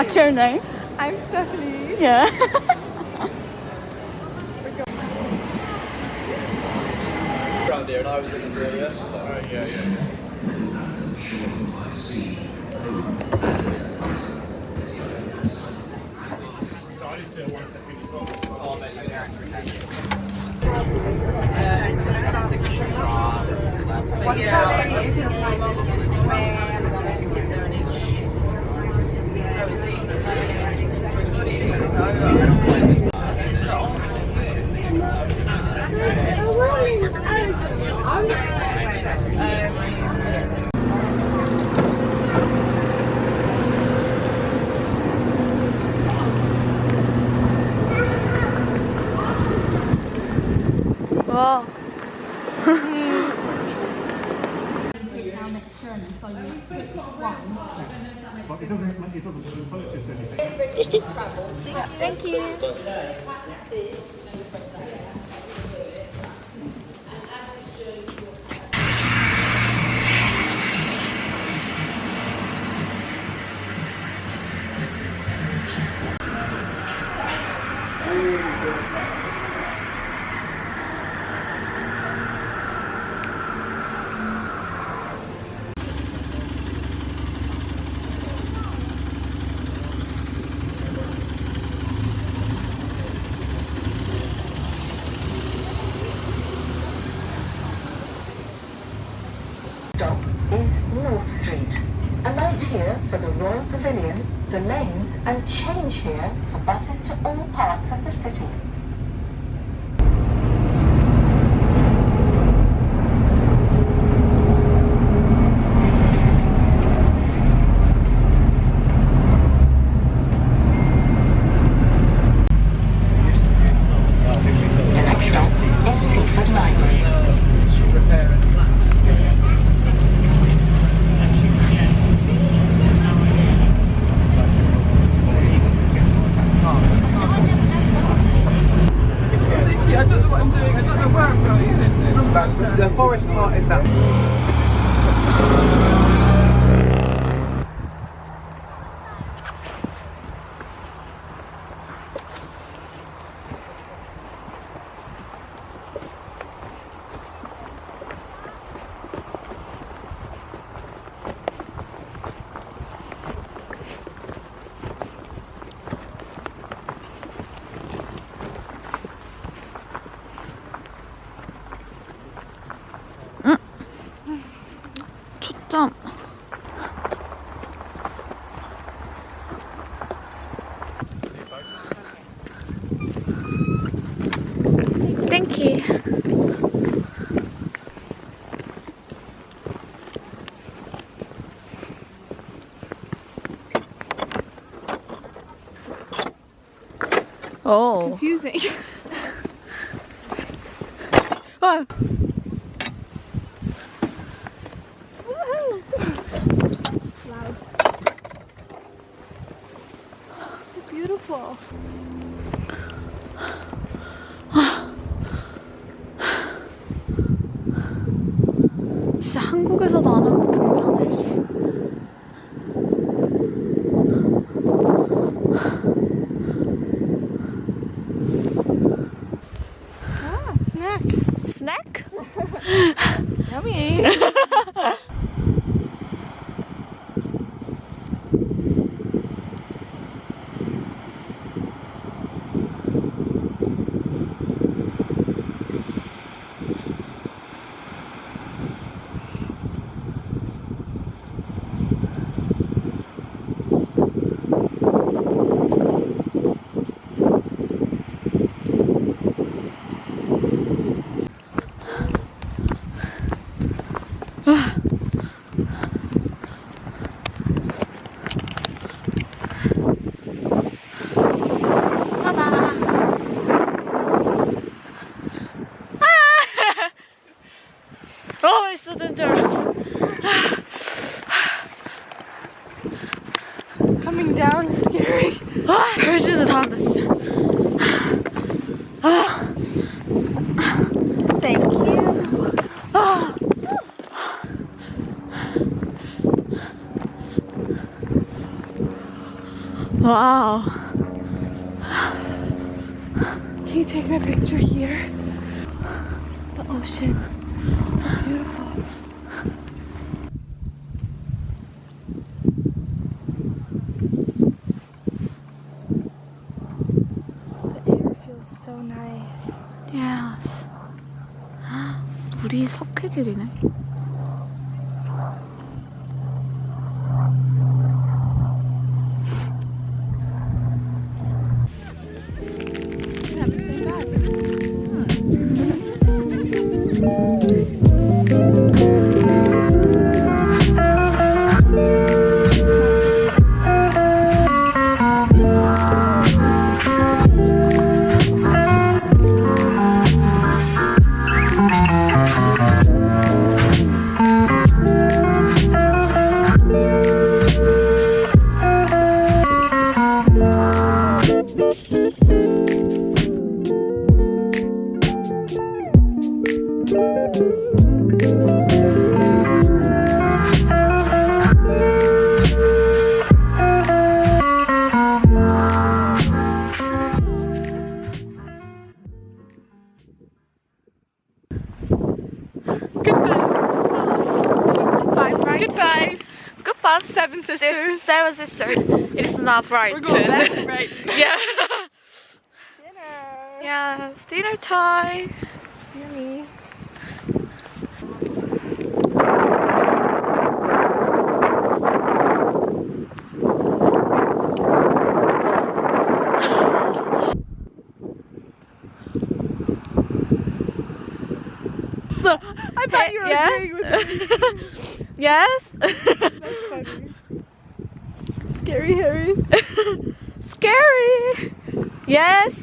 What's your name? I'm Stephanie. Yeah. Around here, and I was in this area. So. 와. But it doesn't purchase anything. Thank you. Stop is North Street. Alight here for the Royal Pavilion, the lanes, and change here for buses to all parts of the city. The next stop is Seaford Library. I don't know what I'm doing. I don't know where I'm going. The forest part is that. 초점. Thank you. Oh. Confusing. 아. Beautiful. 진짜 한국에서도 안 하는 등산을. Snack. 스낵? Yummy. a picture here. The ocean. So beautiful. The air feels so nice. Yes. 물이 석회질이네. Goodbye. Goodbye, Seven Sisters. Seven sister. It is not right. We're going left to right. Yeah. Dinner. Yes. Dinner time. Yummy. So I thought you were agreeing with me. Yes. That's funny. Scary Harry. Scary. Yes.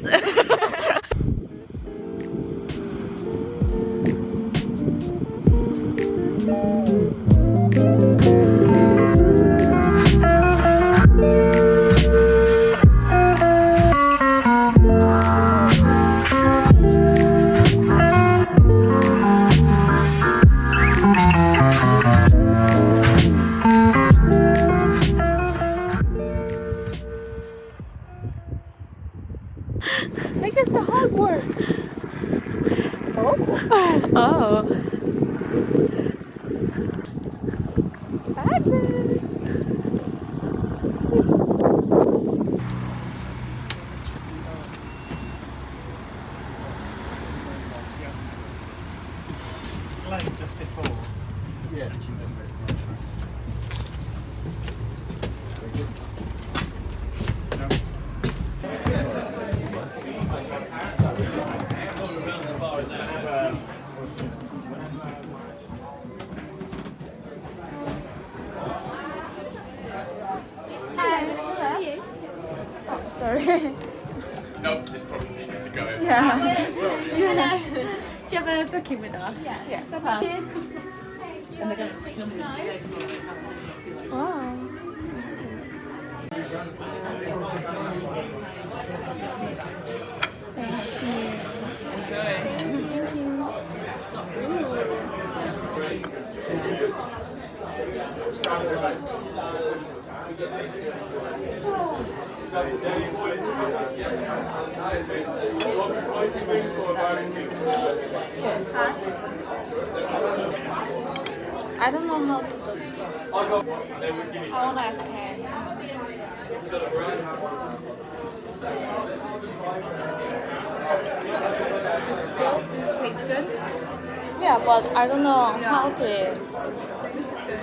I guess the hog works. Oh. Lane just before. Yeah. Sorry. Nope, it's probably easy to go. Do you have a booking with us? Yes. Wow. I don't know how to do this. I want to ask her. It's good. Does it taste good? Yeah, but I don't know how to eat. This is good.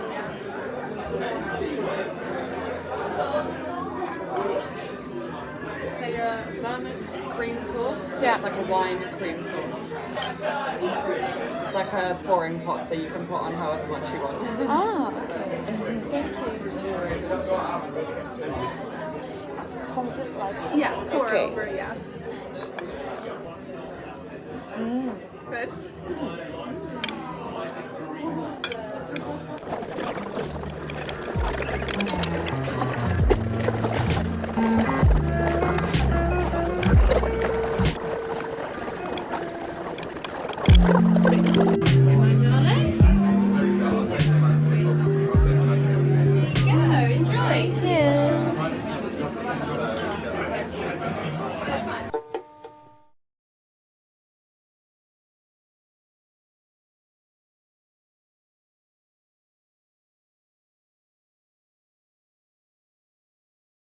It's a vermouth cream sauce. So Yeah. it's like a wine cream sauce. It's like a pouring pot, so you can put on however much you want. Ah, okay. Thank you. Fold it like Yeah, pour Okay. over, yeah. Good.